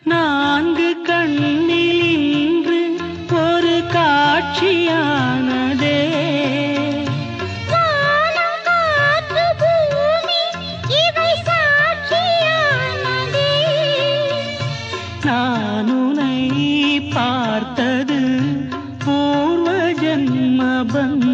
நான்கு கண்ணில் இன்று ஒரு காட்சியானதே. வானம் காற்று பூமி இவை சாட்சியானதே. நான் உன்னை பார்த்தது பூர்வ ஜன்ம பந்தம்.